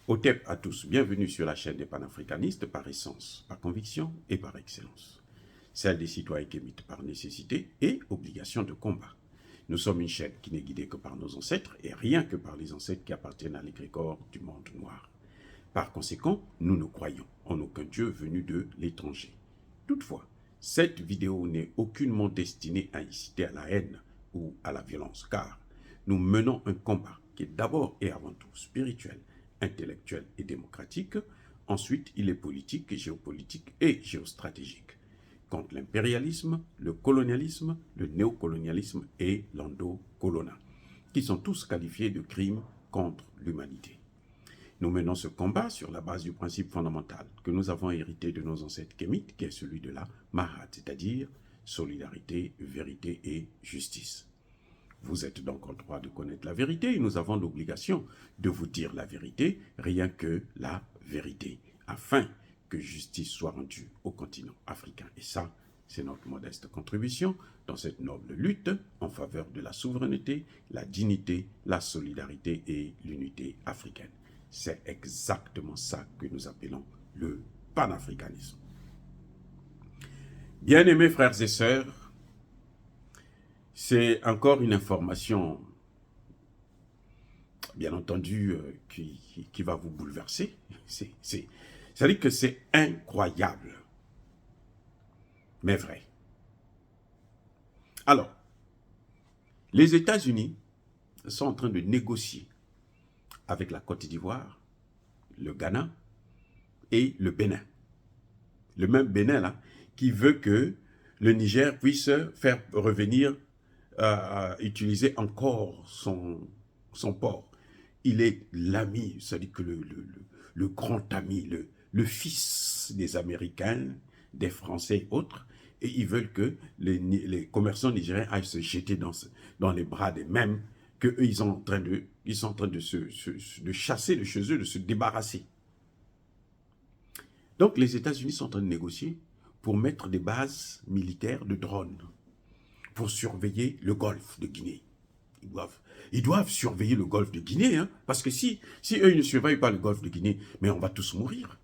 Otep à tous, bienvenue sur la chaîne des panafricanistes par essence, par conviction et par excellence. Celle des citoyens kémites par nécessité et obligation de combat. Nous sommes une chaîne qui n'est guidée que par nos ancêtres et rien que par les ancêtres qui appartiennent à l'égrégore du monde noir. Par conséquent, nous ne croyons en aucun Dieu venu de l'étranger. Toutefois, cette vidéo n'est aucunement destinée à inciter à la haine ou à la violence, car nous menons un combat qui est d'abord et avant tout spirituel, intellectuel et démocratique. Ensuite, il est politique, géopolitique et géostratégique. Contre l'impérialisme, le colonialisme, le néocolonialisme et l'endocolonat, qui sont tous qualifiés de crimes contre l'humanité. Nous menons ce combat sur la base du principe fondamental que nous avons hérité de nos ancêtres kémites, qui est celui de la Mahat, c'est-à-dire solidarité, vérité et justice. Vous êtes donc en droit de connaître la vérité et nous avons l'obligation de vous dire la vérité, rien que la vérité, afin que justice soit rendue au continent africain. Et ça, c'est notre modeste contribution dans cette noble lutte en faveur de la souveraineté, la dignité, la solidarité et l'unité africaine. C'est exactement ça que nous appelons le panafricanisme. Bien-aimés frères et sœurs, c'est encore une information, bien entendu, qui va vous bouleverser. C'est-à-dire que c'est incroyable, mais vrai. Alors, les États-Unis sont en train de négocier avec la Côte d'Ivoire, le Ghana et le Bénin. Le même Bénin, là, qui veut que le Niger puisse faire revenir, utiliser encore son port. Il est l'ami, c'est-à-dire que le grand ami, le fils des Américains, des Français et autres, et ils veulent que les commerçants nigériens aillent se jeter dans les bras des mêmes qu'eux, ils sont en train de chasser de chez eux, de se débarrasser. Donc les États-Unis sont en train de négocier pour mettre des bases militaires de drones, pour surveiller le golfe de Guinée. Ils doivent surveiller le golfe de Guinée, hein, parce que si eux ils ne surveillent pas le golfe de Guinée, mais on va tous mourir.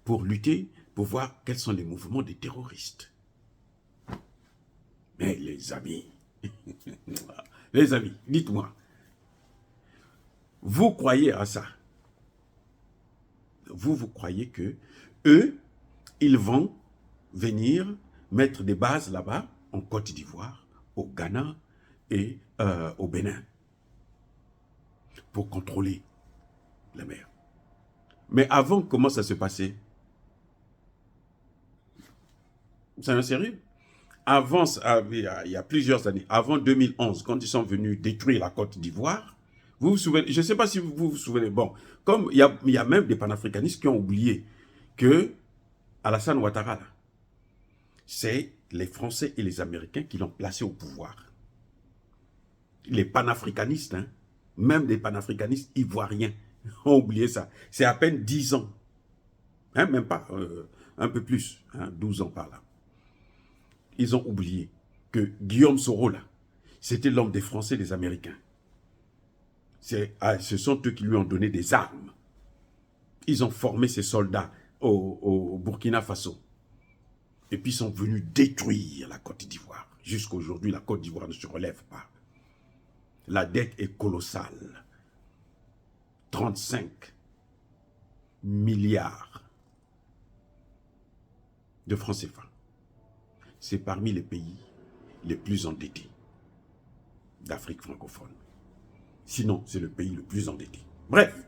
Pour lutter, pour voir quels sont les mouvements des terroristes. Mais les amis, dites-moi, vous croyez à ça? Vous croyez que eux, ils vont venir mettre des bases là-bas, en Côte d'Ivoire, au Ghana et au Bénin, pour contrôler la mer. Mais avant, comment ça se passait? C'est un sérieux? Avant, il y a plusieurs années, avant 2011, quand ils sont venus détruire la Côte d'Ivoire, vous vous souvenez, je ne sais pas si vous vous souvenez, bon, comme il y a même des panafricanistes qui ont oublié que Alassane Ouattara, c'est les Français et les Américains qui l'ont placé au pouvoir. Les panafricanistes, hein, même des panafricanistes ivoiriens, ont oublié ça. C'est à peine 10 ans, hein, même pas, un peu plus, hein, 12 ans par là. Ils ont oublié que Guillaume Soro, là, c'était l'homme des Français et des Américains. Ce sont eux qui lui ont donné des armes. Ils ont formé ces soldats au Burkina Faso. Et puis ils sont venus détruire la Côte d'Ivoire. Jusqu'à aujourd'hui, la Côte d'Ivoire ne se relève pas. La dette est colossale. 35 milliards de francs CFA. C'est parmi les pays les plus endettés d'Afrique francophone. Sinon, c'est le pays le plus endetté. Bref,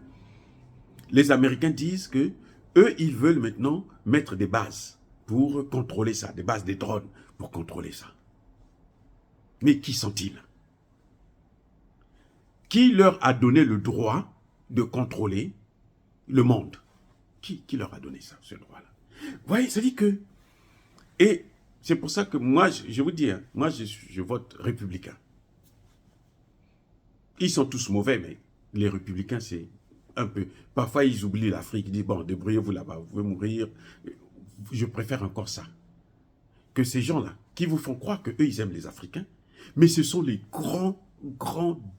les Américains disent que eux, ils veulent maintenant mettre des bases pour contrôler ça, des bases des drones pour contrôler ça. Mais qui sont-ils? Qui leur a donné le droit de contrôler le monde? Qui leur a donné ça, ce droit-là? Vous voyez, ça dit que... Et c'est pour ça que moi, je vous dis, hein, moi, je vote républicain. Ils sont tous mauvais, mais les républicains, c'est un peu... Parfois, ils oublient l'Afrique, ils disent, bon, débrouillez-vous là-bas, vous pouvez mourir. Je préfère encore ça. Que ces gens-là, qui vous font croire qu'eux, ils aiment les Africains, mais ce sont les grands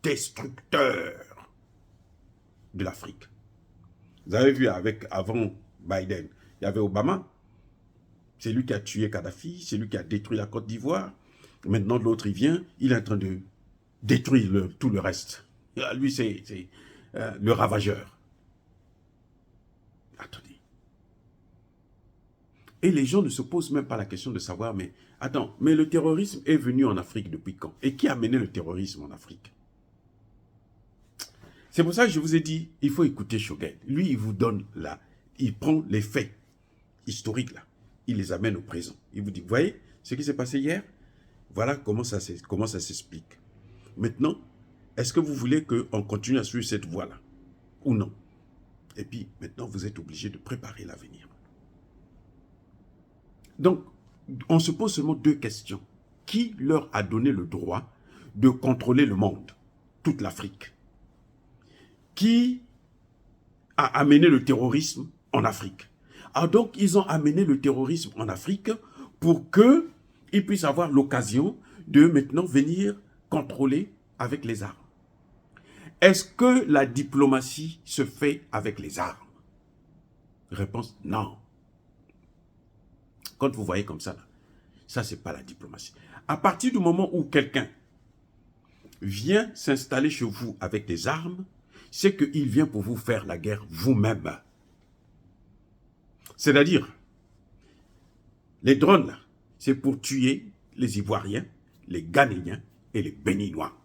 destructeurs de l'Afrique. Vous avez vu, avant Biden, il y avait Obama. C'est lui qui a tué Kadhafi, c'est lui qui a détruit la Côte d'Ivoire. Maintenant, l'autre, il vient, il est en train de détruire tout le reste. Lui, c'est le ravageur. Attendez. Et les gens ne se posent même pas la question de savoir, mais attends, mais le terrorisme est venu en Afrique depuis quand? Et qui a mené le terrorisme en Afrique? C'est pour ça que je vous ai dit, il faut écouter Choguel. Lui, il vous donne là, il prend les faits historiques là, il les amène au présent. Il vous dit, vous voyez ce qui s'est passé hier? Voilà comment ça s'explique. Maintenant, est-ce que vous voulez qu'on continue à suivre cette voie-là ou non? Et puis, maintenant, vous êtes obligé de préparer l'avenir. Donc, on se pose seulement deux questions. Qui leur a donné le droit de contrôler le monde, toute l'Afrique? Qui a amené le terrorisme en Afrique? Alors donc, ils ont amené le terrorisme en Afrique pour qu'ils puissent avoir l'occasion de maintenant venir contrôler avec les armes. Est-ce que la diplomatie se fait avec les armes? Réponse, non. Quand vous voyez comme ça, là, ça, c'est pas la diplomatie. À partir du moment où quelqu'un vient s'installer chez vous avec des armes, c'est qu'il vient pour vous faire la guerre vous-même. C'est-à-dire, les drones, là, c'est pour tuer les Ivoiriens, les Ghanéens et les Béninois.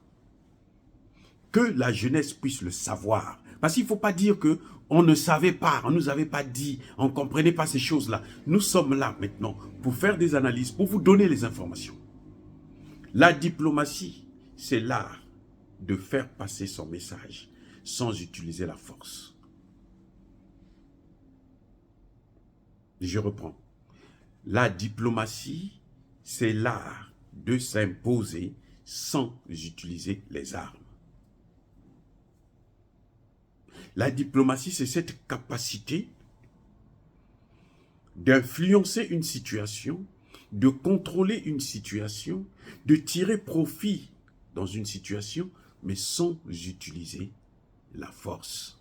Que la jeunesse puisse le savoir. Parce qu'il ne faut pas dire qu'on ne savait pas, on ne nous avait pas dit, on ne comprenait pas ces choses-là. Nous sommes là maintenant pour faire des analyses, pour vous donner les informations. La diplomatie, c'est l'art de faire passer son message sans utiliser la force. Je reprends. La diplomatie, c'est l'art de s'imposer sans utiliser les armes. La diplomatie, c'est cette capacité d'influencer une situation, de contrôler une situation, de tirer profit dans une situation, mais sans utiliser la force.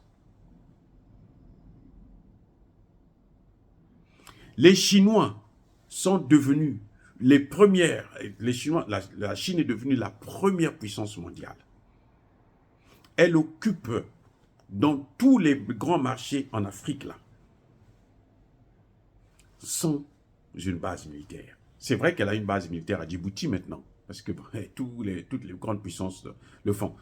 Les Chinois sont devenus les premières, la Chine est devenue la première puissance mondiale. Elle occupe dans tous les grands marchés en Afrique, là, sans une base militaire. C'est vrai qu'elle a une base militaire à Djibouti maintenant, parce que toutes les grandes puissances le font,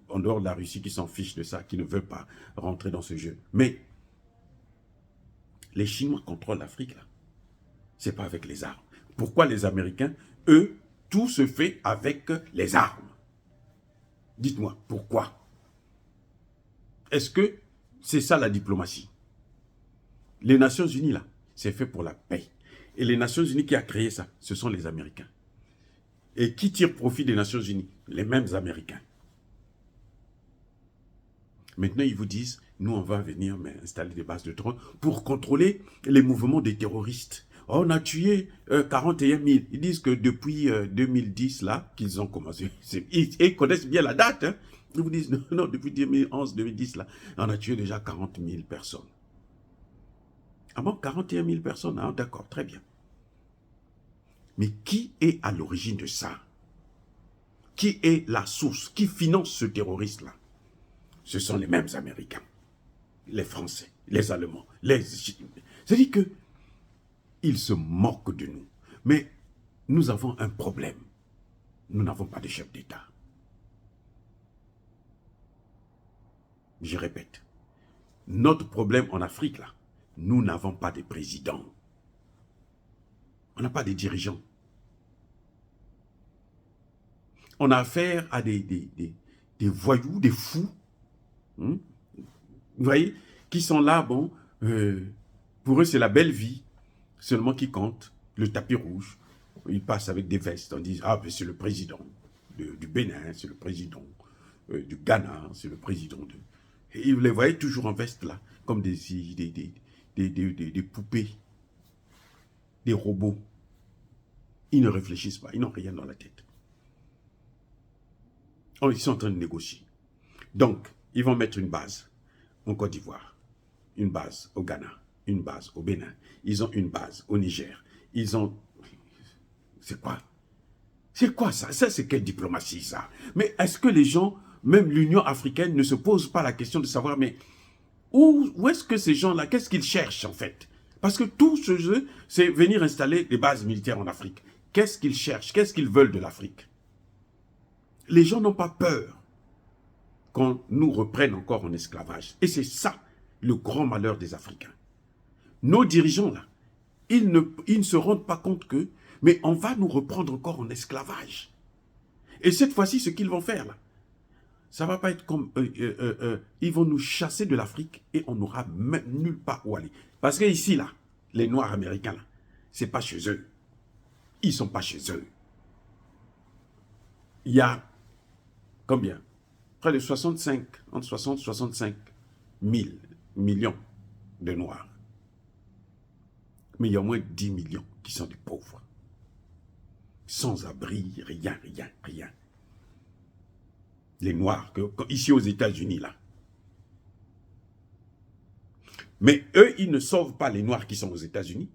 en dehors de la Russie qui s'en fiche de ça, qui ne veut pas rentrer dans ce jeu. Mais les Chinois contrôlent l'Afrique, là. C'est pas avec les armes. Pourquoi les Américains, eux, tout se fait avec les armes? Dites-moi, pourquoi? Est-ce que c'est ça la diplomatie? Les Nations Unies, là, c'est fait pour la paix. Et les Nations Unies qui a créé ça, ce sont les Américains. Et qui tire profit des Nations Unies? Les mêmes Américains. Maintenant, ils vous disent, nous, on va venir installer des bases de drones pour contrôler les mouvements des terroristes. Oh, on a tué 41 000. Ils disent que depuis 2010, là, qu'ils ont commencé. Ils connaissent bien la date, hein. Ils vous disent, non, depuis 2011, 2010, là, on a tué déjà 40 000 personnes. Ah bon, 41 000 personnes, ah, d'accord, très bien. Mais qui est à l'origine de ça? Qui est la source? Qui finance ce terroriste-là? Ce sont les mêmes Américains, les Français, les Allemands, les... C'est-à-dire que ils se moquent de nous. Mais nous avons un problème. Nous n'avons pas de chef d'État. Je répète, notre problème en Afrique, là, nous n'avons pas de président. On n'a pas de dirigeants. On a affaire à des voyous, des fous. Vous voyez, qui sont là, bon, pour eux c'est la belle vie, seulement qui compte, le tapis rouge. Ils passent avec des vestes, on dit, ah, c'est le président du Bénin, c'est le président du Ghana, c'est le président de... Et vous les voyez toujours en veste là, comme des poupées, des robots. Ils ne réfléchissent pas, ils n'ont rien dans la tête. Ils sont en train de négocier. Donc, ils vont mettre une base. en Côte d'Ivoire, une base au Ghana, une base au Bénin, ils ont une base au Niger, ils ont... C'est quoi? C'est quoi ça? Ça, c'est quelle diplomatie, ça? Mais est-ce que les gens, même l'Union africaine, ne se posent pas la question de savoir, mais où est-ce que ces gens-là, qu'est-ce qu'ils cherchent, en fait? Parce que tout ce jeu, c'est venir installer des bases militaires en Afrique. Qu'est-ce qu'ils cherchent? Qu'est-ce qu'ils veulent de l'Afrique? Les gens n'ont pas peur qu'on nous reprenne encore en esclavage. Et c'est ça, le grand malheur des Africains. Nos dirigeants, là, ils ne se rendent pas compte que, mais on va nous reprendre encore en esclavage. Et cette fois-ci, ce qu'ils vont faire, là, ça va pas être comme... ils vont nous chasser de l'Afrique et on n'aura même nulle part où aller. Parce que ici, là, les Noirs américains, là, c'est pas chez eux. Ils sont pas chez eux. Il y a combien? Près de 65, entre 60 et 65 000 millions de Noirs. Mais il y a au moins 10 millions qui sont des pauvres. Sans abri, rien, rien, rien. Les Noirs, ici aux États-Unis, là. Mais eux, ils ne sauvent pas les Noirs qui sont aux États-Unis.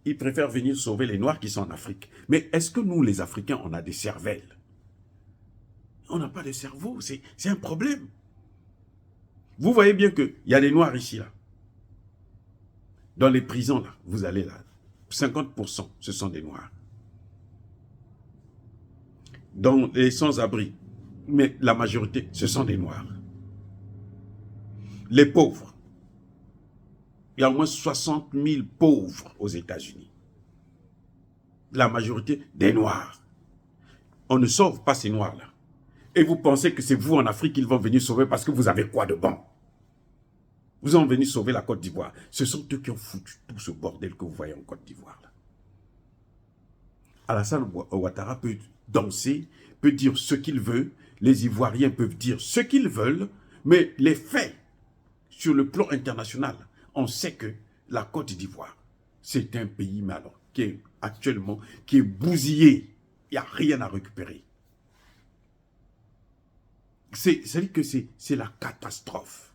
Ils préfèrent venir sauver les Noirs qui sont en Afrique. Mais est-ce que nous, les Africains, on a des cervelles? On n'a pas de cerveau, c'est un problème. Vous voyez bien qu'il y a des Noirs ici, là. Dans les prisons, là, vous allez là, 50%, ce sont des Noirs. Dans les sans-abri, mais la majorité, ce sont des Noirs. Les pauvres, il y a au moins 60 000 pauvres aux États-Unis. La majorité des Noirs. On ne sauve pas ces Noirs-là. Et vous pensez que c'est vous en Afrique qu'ils vont venir sauver parce que vous avez quoi de bon? Vous en venez sauver la Côte d'Ivoire. Ce sont eux qui ont foutu tout ce bordel que vous voyez en Côte d'Ivoire. Alassane Ouattara peut danser, peut dire ce qu'il veut. Les Ivoiriens peuvent dire ce qu'ils veulent. Mais les faits, sur le plan international, on sait que la Côte d'Ivoire, c'est un pays, mais alors, qui est actuellement, qui est bousillé. Il n'y a rien à récupérer. C'est-à-dire que c'est la catastrophe.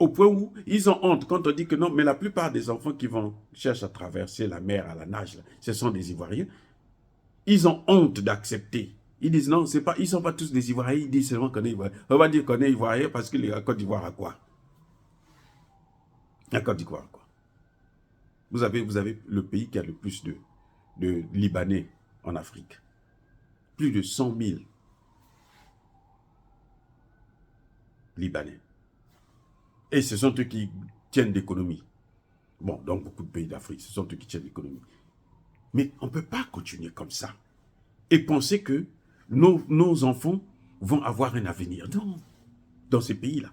Au point où ils ont honte quand on dit que non, mais la plupart des enfants qui cherchent à traverser la mer à la nage, là, ce sont des Ivoiriens. Ils ont honte d'accepter. Ils disent non, ils ne sont pas tous des Ivoiriens, ils disent seulement qu'on est Ivoirien. On va dire qu'on est Ivoirien parce que la Côte d'Ivoire a quoi? La Côte d'Ivoire a quoi? Vous avez le pays qui a le plus de Libanais en Afrique. Plus de 100 000 Libanais. Et ce sont eux qui tiennent l'économie. Bon, dans beaucoup de pays d'Afrique, ce sont eux qui tiennent l'économie. Mais on ne peut pas continuer comme ça et penser que nos enfants vont avoir un avenir. Non, dans ces pays-là,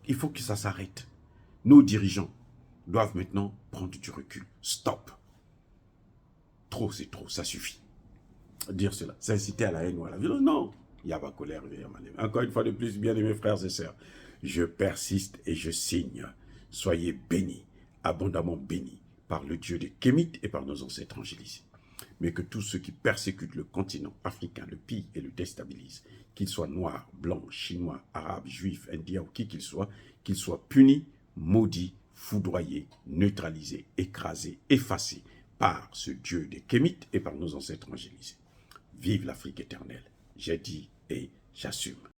il faut que ça s'arrête. Nos dirigeants doivent maintenant prendre du recul. Stop. Trop, c'est trop, ça suffit. Dire cela, s'inciter à la haine ou à la violence, non. Il y a pas colère. Encore une fois de plus, bien aimés frères et sœurs, je persiste et je signe. Soyez bénis, abondamment bénis, par le Dieu des Kémites et par nos ancêtres angélisés. Mais que tous ceux qui persécutent le continent africain le pillent et le déstabilisent, qu'ils soient noirs, blancs, chinois, arabes, juifs, indiens ou qui qu'ils soient punis, maudits, foudroyés, neutralisés, écrasés, effacés par ce Dieu des Kémites et par nos ancêtres angélisés. Vive l'Afrique éternelle. J'ai dit et j'assume.